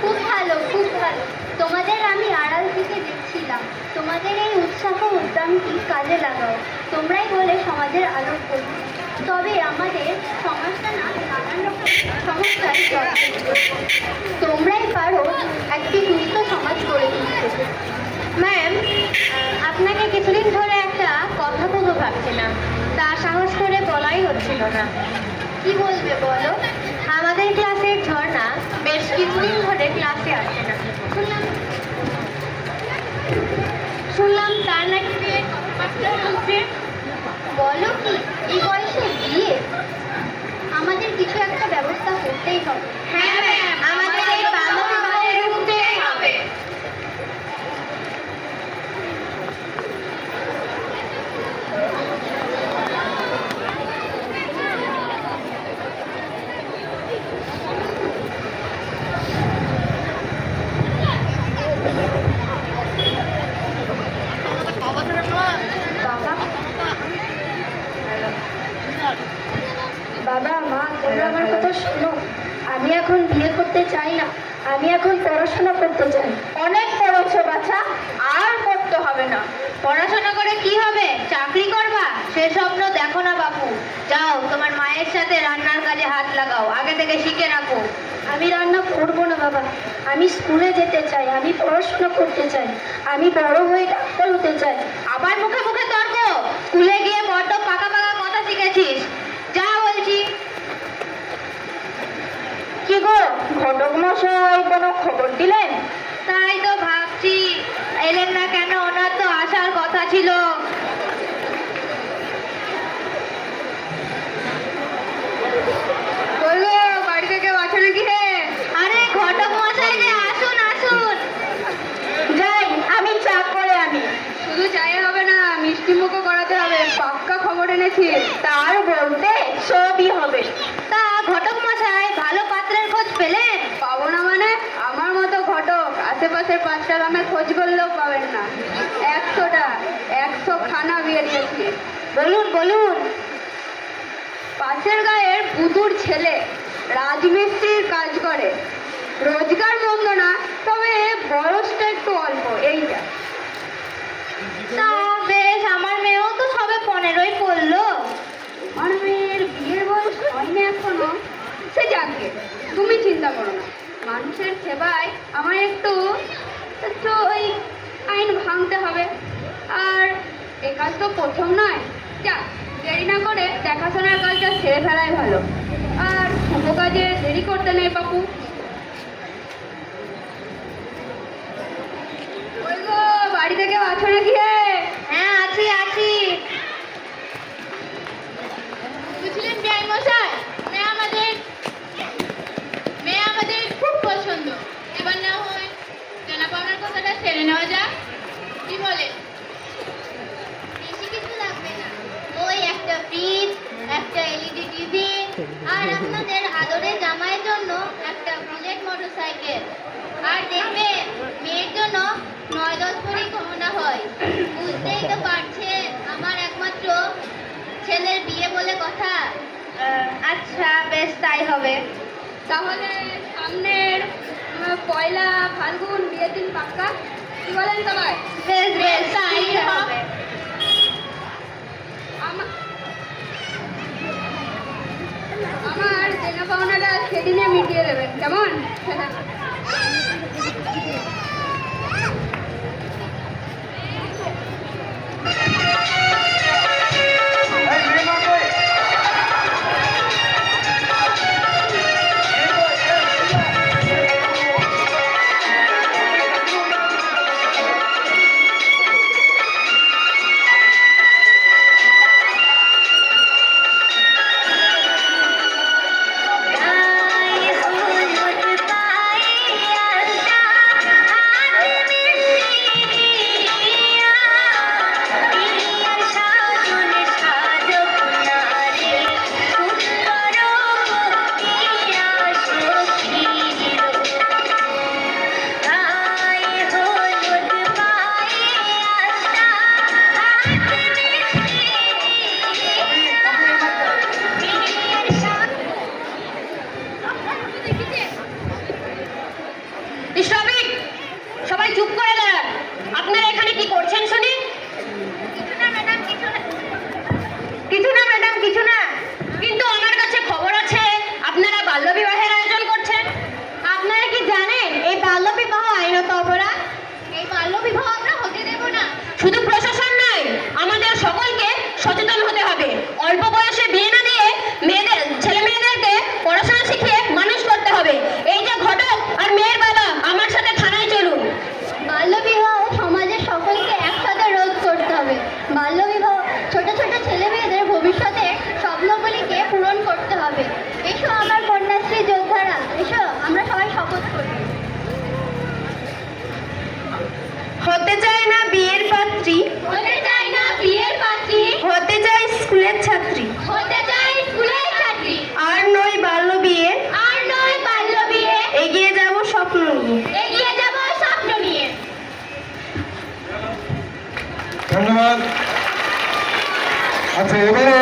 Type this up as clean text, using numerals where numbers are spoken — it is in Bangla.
খুব ভালো, খুব ভালো। তোমাদের আমি আড়াল থেকে দেখছিলাম। তোমাদের এই উৎসাহ উদ্যমটি কাজে লাগাও। তোমরাই বলে সমাজের আলোর করি। তবে আমাদের সমাজটা না নানান রকম সমস্যায় জর্জরিত। তোমরাই পারো একটি সুস্থ সমাজ গড়ে তুলতে। ম্যাম, আপনাকে কিছুদিন ধরে একটা কথা বলবো ভাবছিলাম, তা সাহস করে বলাই হচ্ছিল না। কি বলবে বলো? আমাদের ক্লাসের ঝর্ণা বেশ কিছুদিন ধরে ক্লাসে আসে না। শুনলাম তার নাকি বিয়ে কথাবার্তা চলছে। বলো কি, এই বয়সে বিয়ে? আমাদের কিছু একটা ব্যবস্থা করতেই হবে। হ্যাঁ ম্যাম, আমাদের এই বাল্য বিবাহে রুখতেই হবে। বাবা, মা, তোমরা আমার কথা শোনো। আমি এখন বিয়ে করতে চাই না, আমি এখন পড়াশোনা করতে চাই। অনেক পড়েছ বাচ্চা, আর পড়তে হবে না। পড়াশোনা করে কি হবে? চাকরি করবা? সে স্বপ্ন দেখো না বাপু। যাও, তোমার মায়ের সাথে রান্নার কাজে হাত লাগাও, আগে থেকে শিখে রাখো। আমি রান্না করবো না বাবা, আমি স্কুলে যেতে চাই, আমি পড়াশোনা করতে চাই, আমি বড় হয়ে ডাক্তার হতে চাই। আবার মুখে মুখে তর্ক? স্কুলে গিয়ে বড্ড পাকা পাকা কথা শিখেছিস। যা বলছি। কি গো, ঘটক মশাই কোনো খবর দিলেন? তাই তো ভাবছি, এলেন না কেন? ওনার তো আসার কথা ছিল। বললো বাড়ি থেকে আসে নাকি? হে, আরে ঘটক মশাই যে, আসুন আসুন। যাই, আমি চা করে আনি। শুধু চাই হবে না, মিষ্টি মুখও করাতে হবে। পাক্কা খবর এনেছি। তার বলতে সবই হবে। তা ঘটক মশাই, ভালো পাত্রের খোঁজ পেলেন? পাবো না মানে? আমার মতো ঘটক আশেপাশের 5টা গ্রামে খোঁজ করলেও পাবেন না। 100টা, 100 খানা বিয়ে দিয়েছি। বলুন বলুন। পাশের গায়ের পুতুর ছেলে রাজমিস্ত্রির কাজ করে, রোজগার মন্দ না, তবে বয়সটা একটু অল্প, এইটা। তা বেশ, আমার মেয়েও তো সবে 15ই পড়লো। আমার মেয়ের বিয়ের বয়স হয়নি এখনো। সে যাকে, তুমি চিন্তা করো না। মানুষের সেবায় আমার একটু একটু ওই আইন ভাঙতে হবে। আর এ কাজ তো প্রথম নয়। যাক, দেরি না করে দেখাশোনার কাজটা সেরে ফেলাই ভালো। আর শুভ কাজে দেরি করতে নেই বাপু। ওই গো, বাড়িতে কেউ আছো নাকি? হ্যাঁ, আছি আছি। বুঝলেন বিআই মশাই, মেয়ে আমাদের খুব পছন্দ। এবার না হয় জানা পাওনার কথাটা সেরে নেওয়া যাক, কি বলে? বেশি কিছু লাগবে না, ওই একটা ফ্রিজ, একটা এলইডি টিভি, আর আপনাদের আদরের জামাইয়ের জন্য একটা বুলেট মোটরসাইকেল। আর দেখবে, মেয়ের জন্য 9-10 ভরি গহনা হয়। বুঝতেই তো পারছেন, আমার একমাত্র ছেলের বিয়ে বলে কথা। আচ্ছা, বেশ তাই হবে। তাহলে সামনের 1লা ফাল্গুন বিয়ের দিন পাক্কা, কি বলেন সবাই? বেশ বেশ তাই হবে। আমার দেনা পাওনাটা সেদিনে মিটিয়ে দেবেন, কেমন? হতে চাই না বিয়ের পাত্রী, হতে চাই না বিয়ের পাত্রী, হতে চাই স্কুলের ছাত্রী, হতে চাই স্কুলের ছাত্রী, আর নয় বাল্য বিয়ে, আর নয় বাল্য বিয়ে, এগিয়ে যাব স্বপ্ন নিয়ে। এগিয়ে যাব স্বপ্ন নিয়ে। ধন্যবাদ। আচ্ছা, এবারে